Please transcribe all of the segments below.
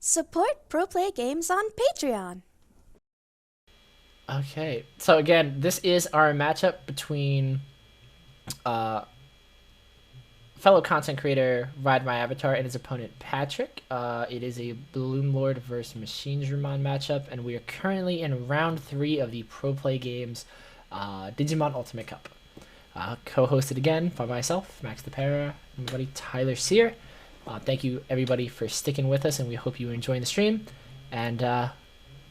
Support Pro Play Games on Patreon. Okay, so again, this is our matchup between uh, fellow content creator Ride My Avatar and his opponent Patrick. It is a Bloom Lord versus Machine Digimon matchup, and we are currently in round 3 of the Pro Play Games Digimon Ultimate Cup. Co-hosted again by myself, Max DePera, and my buddy Tyler Sear. Thank you everybody for sticking with us, and we hope you are enjoying the stream, and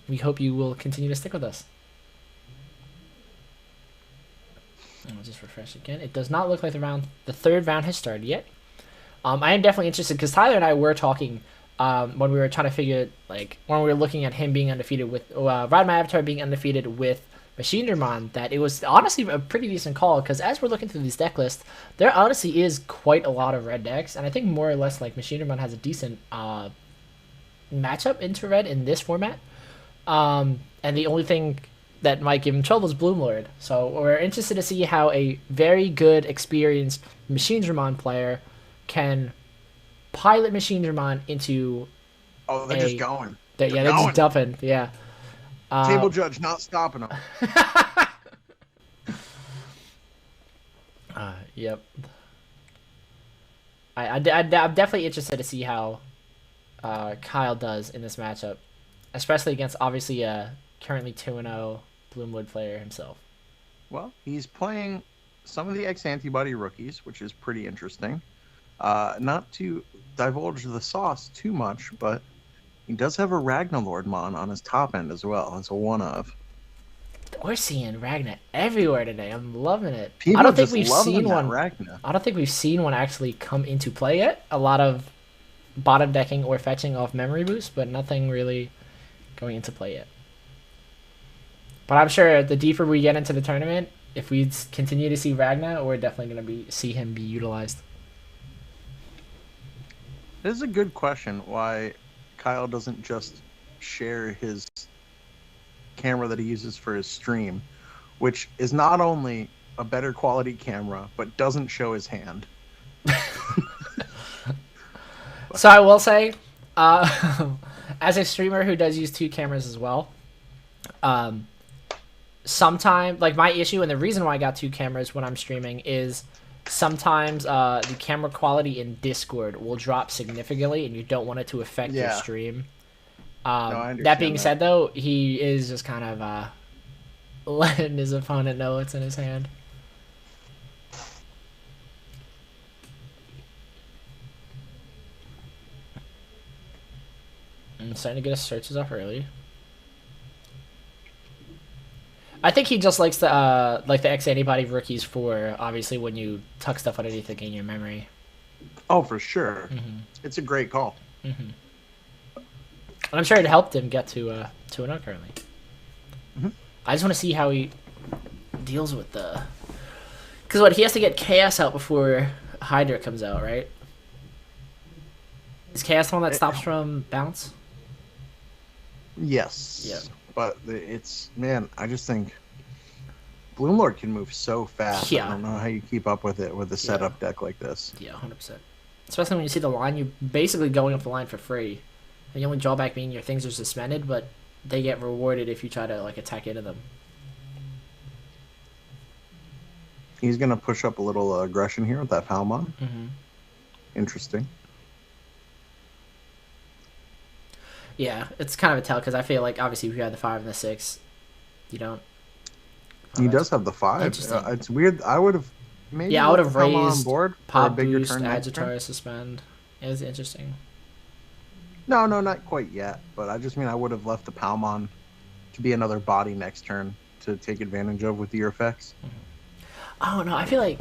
we hope you will continue to stick with us. I'll just refresh again. It does not look like the third round has started yet. I am definitely interested because Tyler and I were talking when we were trying to figure, like, when we were looking at him being undefeated with Ride My Avatar being undefeated with Machine Digimon, that it was honestly a pretty decent call because as we're looking through these deck lists, there honestly is quite a lot of red decks, and I think more or less like Machine Digimon has a decent matchup into red in this format. And the only thing that might give him trouble is Bloom Lord. So we're interested to see how a very good, experienced Machine Digimon player can pilot Machine Digimon into. Oh, they're just going. They're just dumping. Yeah. Table judge not stopping them. Yep. I'm definitely interested to see how Kyle does in this matchup, especially against obviously currently 2-0 Bloomwood player himself. Well, he's playing some of the ex-antibody rookies, which is pretty interesting. Not to divulge the sauce too much, but he does have a Ragnarlordmon on his top end as well. It's a one-of. We're seeing Ragna everywhere today. I'm loving it. People I don't think just we've loving seen that one. Ragna. I don't think we've seen one actually come into play yet. A lot of bottom decking or fetching off memory boost, but nothing really going into play yet. But I'm sure the deeper we get into the tournament, if we continue to see Ragna, we're definitely going to see him be utilized. This is a good question. Why Kyle doesn't just share his camera that he uses for his stream, which is not only a better quality camera, but doesn't show his hand. So I will say, as a streamer who does use 2 cameras as well, sometimes, like, my issue and the reason why I got 2 cameras when I'm streaming is sometimes the camera quality in Discord will drop significantly and you don't want it to affect your stream. That being said, though, he is just kind of letting his opponent know what's in his hand. I'm starting to get his searches off early. I think he just likes the ex-antibody rookies for obviously when you tuck stuff underneath it in your memory. Oh, for sure. Mm-hmm. It's a great call. Mm-hmm. And I'm sure it helped him get to an currently. Mm-hmm. I just want to see how he deals with the... Because what, he has to get Chaos out before Hydra comes out, right? Is Chaos the one that stops from bounce? Yes. Yeah. But it's, man, I just think Bloomlord can move so fast. Yeah. I don't know how you keep up with it with a setup deck like this. Yeah, 100%. Especially when you see the line, you're basically going up the line for free. And the only drawback being your things are suspended, but they get rewarded if you try to like attack into them. He's going to push up a little aggression here with that Palmon. Mm-hmm. Interesting. Yeah, it's kind of a tell because I feel like obviously if you have the 5 and the 6, you don't. He does have the 5. It's weird. I would have maybe. Yeah, I would have raised on board pop for a bigger boost, turn Agitar, suspend. It was interesting. No, not quite yet. But I just mean I would have left the Palmon to be another body next turn to take advantage of with your effects. Mm-hmm. Oh no, I feel like.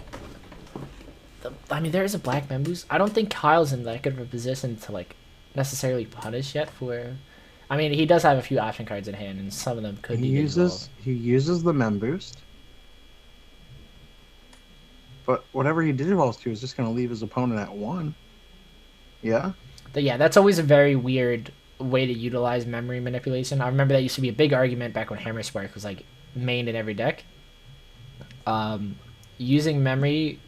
There is a black Memboost. I don't think Kyle's in that good of a position to like necessarily punish yet for. I mean, he does have a few option cards in hand, and some of them could be. He uses the Mem Boost, but whatever he digivolves to is just going to leave his opponent at 1. Yeah. But yeah, that's always a very weird way to utilize memory manipulation. I remember that used to be a big argument back when Hammer Spark was like main in every deck. Using memory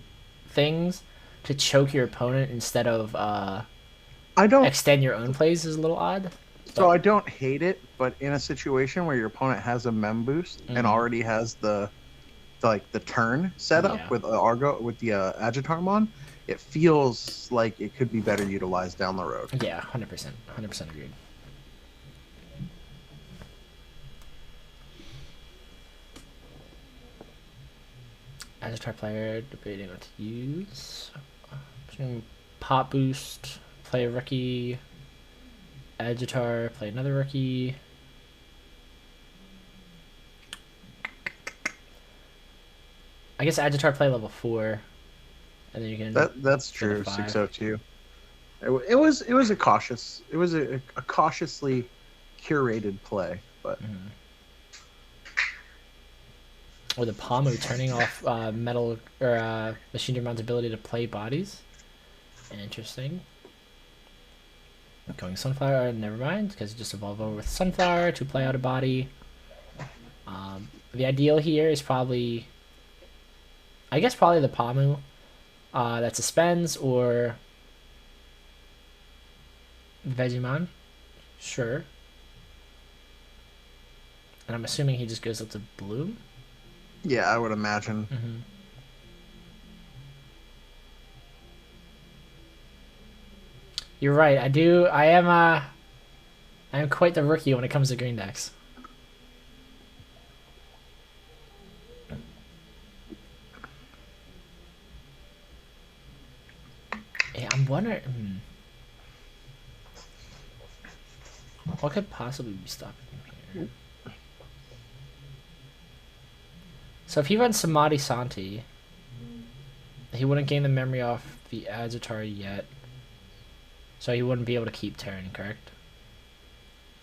things to choke your opponent instead of I don't. extend your own plays is a little odd. So But I don't hate it, but in a situation where your opponent has a mem boost and already has the turn set up yeah, with Argo with the Agitarmon, it feels like it could be better utilized down the road. yeah, 100% agreed. Avatar player debating what to use. Pop boost, play a rookie. Agitar, play another rookie. I guess Agitar play level 4, and then you can That's go to true. 5. 602. It was a cautiously curated play, but Or the Pomu turning off metal or Machine Demon's ability to play bodies. Interesting. Going Sunflower, never mind, because you just evolve over with Sunflower to play out a body. The ideal here is probably, I guess, probably the Pomu that suspends, or Vegemon. Sure. And I'm assuming he just goes up to Bloom. yeah, I would imagine. You're right. I am quite the rookie when it comes to green decks. Yeah, I'm wondering. What could possibly be stopping him here? So if he runs Samadhi Santi, he wouldn't gain the memory off the Agitar yet. So he wouldn't be able to keep Terran, correct?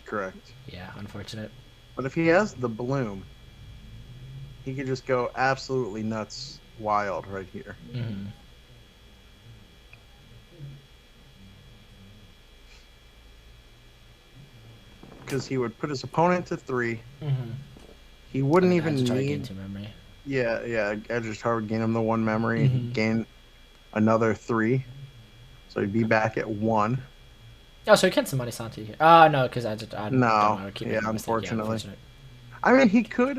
Correct. Yeah, unfortunate. But if he has the bloom, he could just go absolutely nuts wild right here. Because he would put his opponent to 3. He wouldn't even Agitar need. gain 2 memory. Yeah, Agitar would gain him the 1 memory. He'd gain another 3. So he'd be back at 1. Oh, so he can't Samadhi Santi here. Oh, no, because I don't No, want to keep yeah, making a mistake. unfortunately. Yeah, unfortunate. I mean, he could.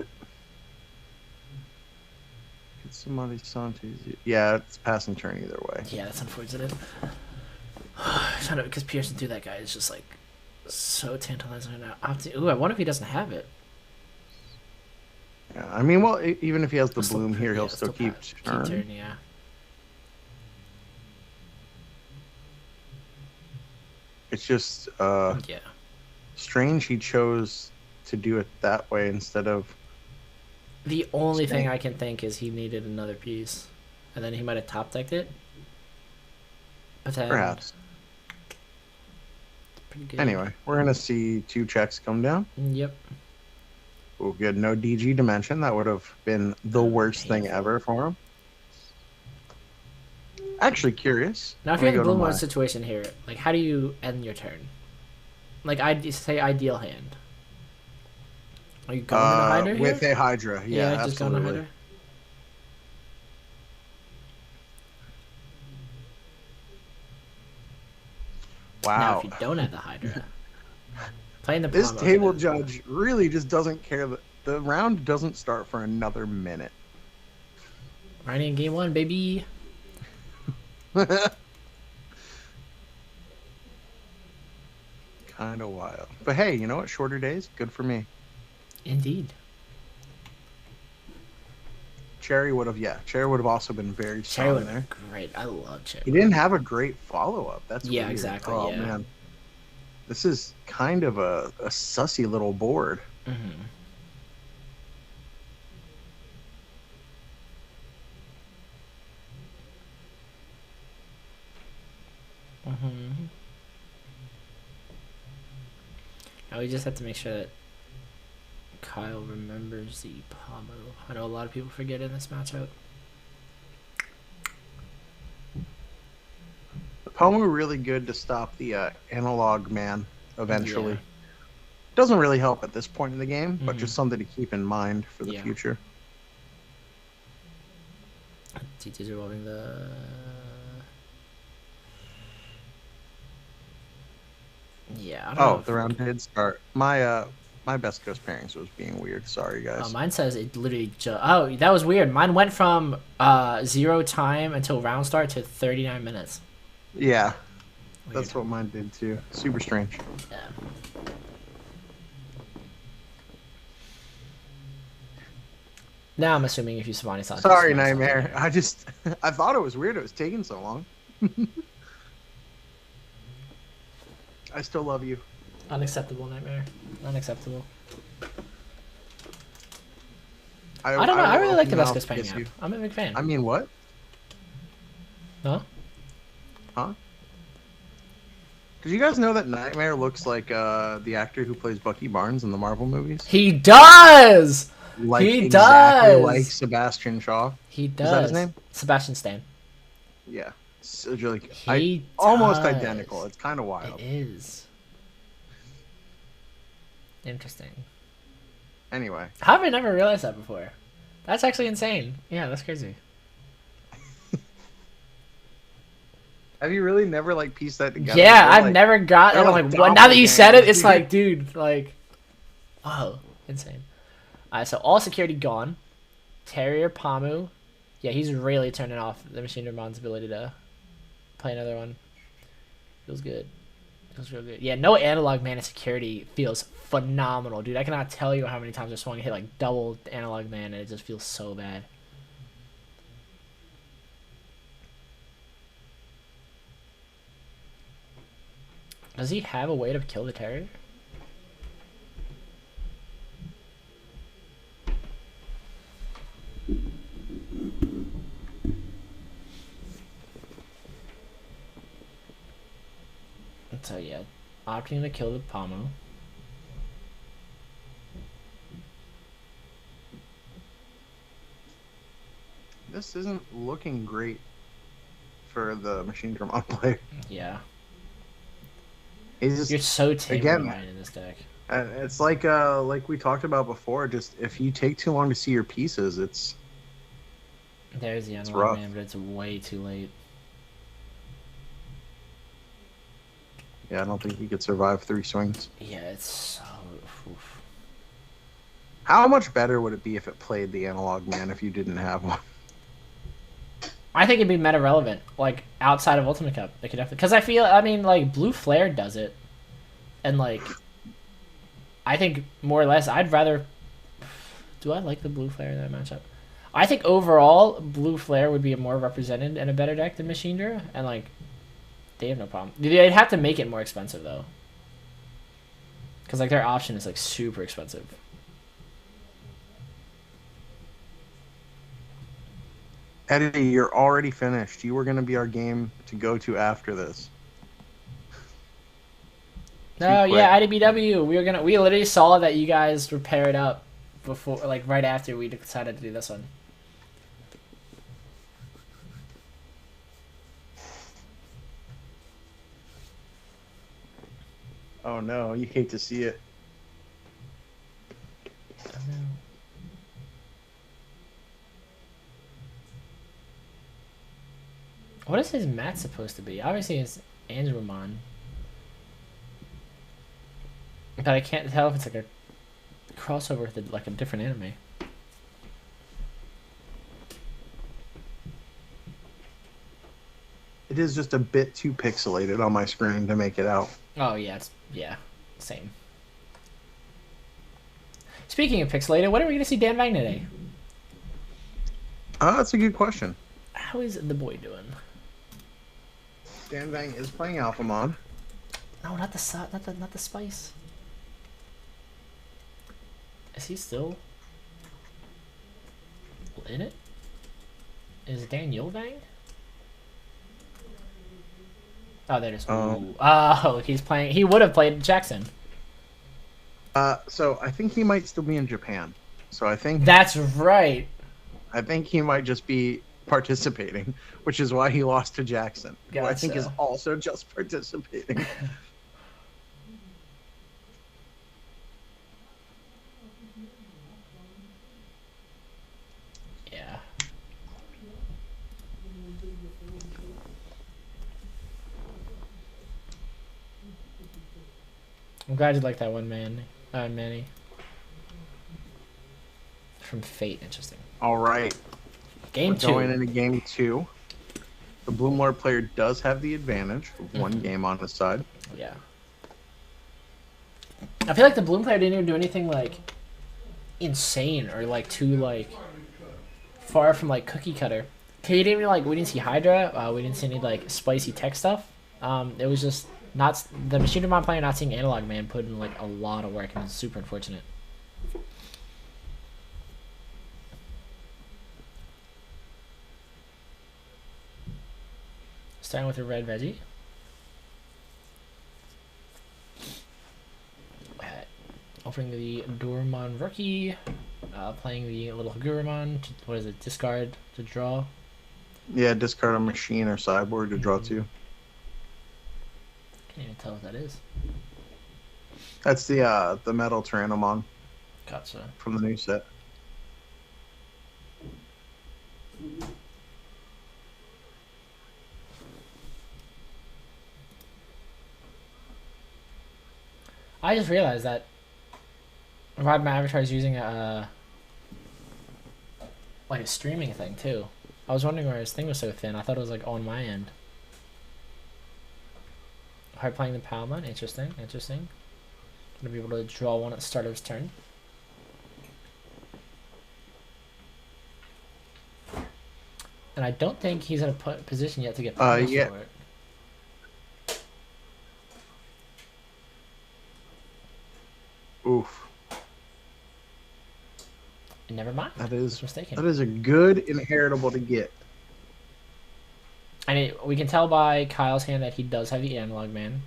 Get somebody Santis. Yeah, it's passing turn either way. Yeah, that's unfortunate. Because Pearson through that guy is just like so tantalizing right now. Ooh, I wonder if he doesn't have it. Yeah, I mean, well, even if he has the Still bloom here, yeah, he'll still keep turn. turn. Yeah. It's just Yeah. strange he chose to do it that way instead of. The only thing I can think is he needed another piece, and then he might have top decked it. But then, Perhaps. pretty good. Anyway, we're gonna see 2 checks come down. Yep. Oh, good. No DG dimension. That would have been the worst thing Painful. ever for him. Actually, curious. Now, if Let you're me in the go to Bloom my- One situation here, like, how do you end your turn? Like, I'd say ideal hand. Are you going to the Hydra here? with a Hydra, yeah, just going to absolutely. Hydra. Now, Wow. if you don't have the Hydra, playing the This Palm table open is- judge really just doesn't care that the round doesn't start for another minute. Already in game 1, baby. Kind of wild. But hey, you know what? Shorter days, good for me. Indeed. Cherry would have also been very Cherry strong would there. be great. I love Cherry. He didn't have a great follow up. That's Yeah, weird. exactly, Oh yeah. man, this is kind of a sussy little board. Mm-hmm. Mm-hmm. Now we just have to make sure that Kyle remembers the Pomu. I know a lot of people forget in this matchup. The Pomu really good to stop the analog man eventually. Yeah. Doesn't really help at this point in the game, but Mhm. just something to keep in mind for the Yeah. future. Teachers evolving the Yeah, I don't know. The round did start. My best coast pairings was being weird. Sorry, guys. Mine says it literally oh, that was weird. Mine went from 0 time until round start to 39 minutes. Yeah, Weird. that's what mine did too. Super strange. Yeah. Now I'm assuming if you Savani saw. Sorry, Nightmare. I thought it was weird. It was taking so long. I still love you. Unacceptable, Nightmare. Unacceptable. I don't know. I really like the mouth Best Coast kiss app. you. I'm a big fan. I mean, what? Huh? Huh? Did you guys know that Nightmare looks like the actor who plays Bucky Barnes in the Marvel movies? He does! Like, he exactly does! like Sebastian Shaw. He does. Is that his name? Sebastian Stan. Yeah. So, like, He almost does. identical. It's kind of wild. It is. Interesting. Anyway. How have I never realized that before? That's actually insane. Yeah, that's crazy. Have you really never like pieced that together? Yeah, They're, I've like, never got. they're I'm like like, what? Now that you said it, doppelgangers, it's dude. like, dude, like, wow, insane. Alright, so all security gone. Terrier Pamu. Yeah, he's really turning off the Machine Ramon's ability to play another one. Feels good. Feels real good. Yeah, no analog man in security feels phenomenal, dude. I cannot tell you how many times I swung and hit like double analog man, and it just feels so bad. Does he have a way to kill the Terrier? So yeah, opting to kill the Pomo. This isn't looking great for the Machine Drum player. Yeah. He's just, You're so tame again, Ryan in this deck. it's like we talked about before. Just if you take too long to see your pieces, it's There's the rough. analog man, but it's way too late. yeah. I don't think he could survive 3 swings. Yeah, it's so. Oof. How much better would it be if it played the analog man if you didn't have one? I think it'd be meta relevant, like outside of Ultimate Cup. They could definitely, because I mean, like Blue Flare does it, and like, I think more or less, I'd rather. Do I like the Blue Flare in that matchup? I think overall, Blue Flare would be more represented in a better deck than Machine Dra, and like, they have no problem. They'd have to make it more expensive though, because like their option is like super expensive. Eddie, you're already finished. You were going to be our game to go to after this. No, quick. yeah, IDBW. We literally saw that you guys were paired up before, like right after we decided to do this one. Oh no, you hate to see it. What is his mat supposed to be? Obviously, it's Angelmon. But I can't tell if it's like a crossover with like a different anime. It is just a bit too pixelated on my screen to make it out. Oh yeah, same. Speaking of pixelated, when are we gonna see Dan Vang today? That's a good question. How is the boy doing? Dan Vang is playing Alphamon. No, not the spice. Is he still in it? Is Daniel Vang? Oh, there it is. Ooh. Oh, he's playing. He would have played Jackson. So I think he might still be in Japan. So I think That's right. I think he might just be participating, which is why he lost to Jackson, who I think is Gotcha. also just participating. Yeah. I'm glad you like that one, man. Manny. From Fate, interesting. All right. Game We're going 2. into game 2. The Bloom Lord player does have the advantage of one game on his side. Yeah. I feel like the Bloom player didn't even do anything like insane or like too like far from like cookie cutter. He didn't even like we didn't see Hydra. We didn't see any like spicy tech stuff. It was just not the Machine Digimon player not seeing Analog Man put in like a lot of work and it's super unfortunate. Starting with a red veggie. Opening the Dormon rookie. Playing the little Hagurumon. What is it? Discard to draw. Yeah, discard a machine or cyborg to draw 2. Can't even tell what that is. That's the metal Tyrannomon Gotcha. from the new set. I just realized that Rod my avatar is using a like a streaming thing too. I was wondering where his thing was so thin. I thought it was like on my end. Hard playing the Palmon. Interesting. Interesting. Gonna be able to draw one at the start of his turn. And I don't think he's in a position yet to get punished yeah. for it. Oof. Never mind. That is mistaken. That is a good inheritable to get. And we can tell by Kyle's hand that he does have the Analog Man.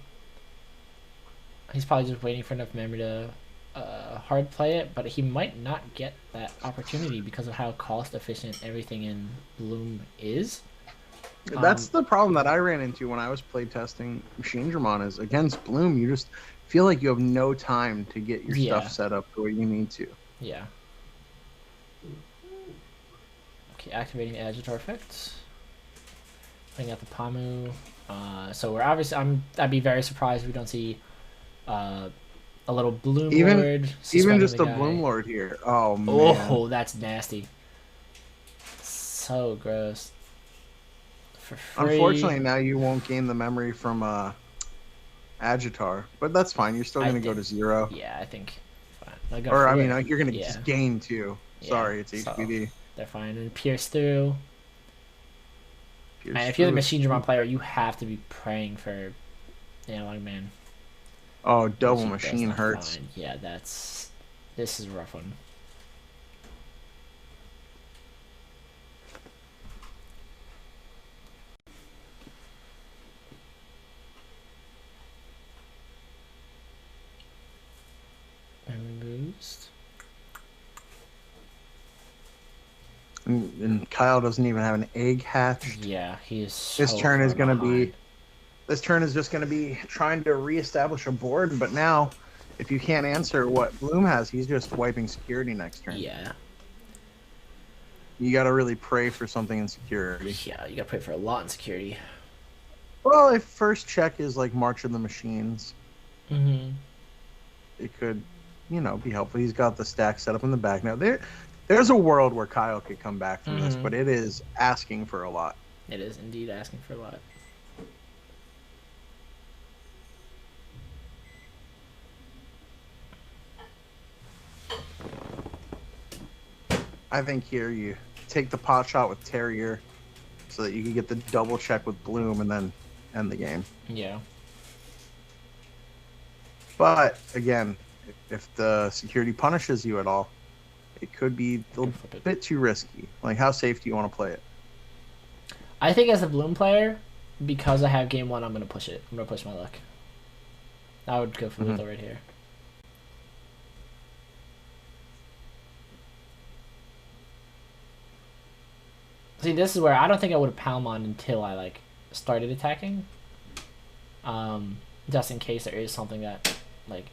He's probably just waiting for enough memory to hard play it, but he might not get that opportunity because of how cost efficient everything in Bloom is. That's the problem that I ran into when I was playtesting Machine Dramon is against Bloom, you just feel like you have no time to get your stuff set up the way you need to. Yeah. Okay, activating the Agitar effect. Putting out the Pamu. So we're obviously I'd be very surprised if we don't see a little Bloom Lord. Even just a Bloom Lord here. Oh man. Oh, that's nasty. So gross. For free. Unfortunately, now you won't gain the memory from Agitar, but that's fine. You're still going to go to 0. Yeah, I think. Fine. Or I mean, you're going to just gain 2. Sorry, it's HPV. So they're fine. And pierce through. And if through. you're the Machine Dramon player, you have to be praying for Analog Man. Oh, double machine hurts. Find. Yeah, this is a rough one. And boost. And Kyle doesn't even have an egg hatched. Yeah, he is. This turn is going to be. This turn is just going to be trying to reestablish a board, but now, if you can't answer what Bloom has, he's just wiping security next turn. Yeah. You got to really pray for something in security. Yeah, you got to pray for a lot in security. Well, if first check is like March of the Machines, it could, be helpful. He's got the stack set up in the back. Now, there's a world where Kyle could come back from this, but it is asking for a lot. It is indeed asking for a lot. I think here you take the pot shot with Terrier so that you can get the double check with Bloom and then end the game. Yeah. But, again, if the security punishes you at all, it could be a bit too risky. Like, how safe do you want to play it? I think as a Bloom player, because I have game 1, I'm going to push it. I'm going to push my luck. I would go for Lethal right here. See, this is where I don't think I would have Palmon until I, started attacking. Just in case there is something that,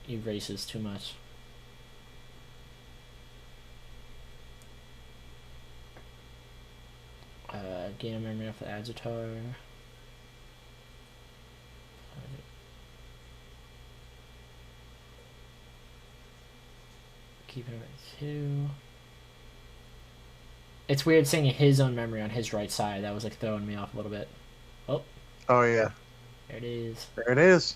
erases too much. Gain a memory off the Agitar. keeping him at 2. It's weird seeing his own memory on his right side. That was like throwing me off a little bit. Oh, Oh yeah, there it is. there it is.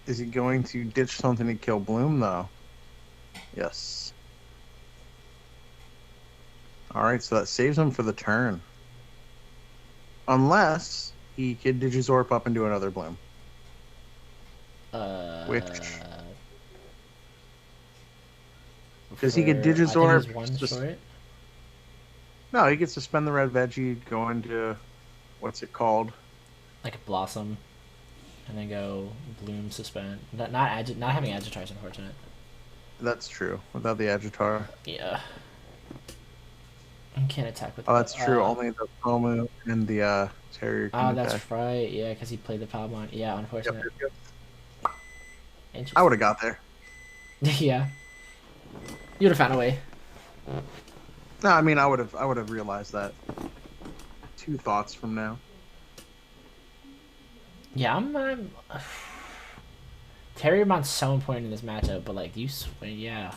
Is he going to ditch something to kill Bloom, though? Yes. Alright, so that saves him for the turn. Unless he could Digizorp up and do another Bloom. Which... Does he get Digizorp? I think he's one short. No, he gets to spend the red veggie, go into... What's it called? Like a Blossom. And then go Bloom, Suspend. Not having Agitar is unfortunate. That's true. Without the Agitar. Yeah. I can't attack with. Oh, that's true. Only the Pomu and the Terrier can Oh, attack. that's right. Yeah, because he played the Palmon. Yeah, unfortunate. Yep. Interesting. I would have got there. Yeah. You would have found a way. No, I mean I would have realized that 2 thoughts from now. Yeah, I'm Terriermon's so important in this matchup, but like, yeah.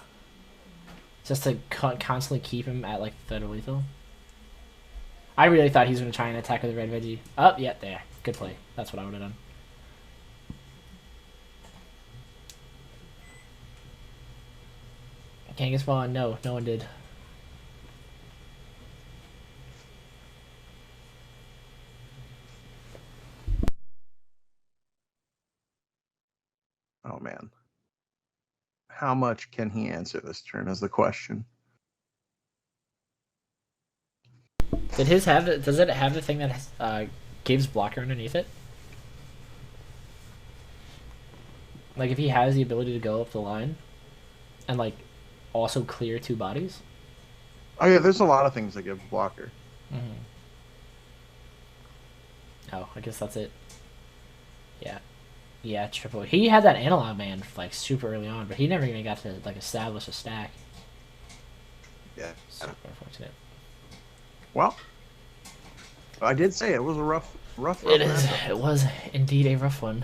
Just to constantly keep him at like third lethal. I really thought he was going to try and attack with a red veggie. Oh, yeah, there. Good play. That's what I would have done. Kangaskhan spawn? No, no one did. Oh man. How much can he answer this turn is the question. Did his have? Does it have the thing that has, gives blocker underneath it? Like if he has the ability to go up the line, and like also clear 2 bodies. Oh yeah, there's a lot of things that give blocker. Mm-hmm. Oh, I guess that's it. Yeah. Yeah, triple. He had that analog man like super early on, but he never even got to like establish a stack. Yeah. Super unfortunate. Well, I did say it was a rough It is. matchup. It was indeed a rough one.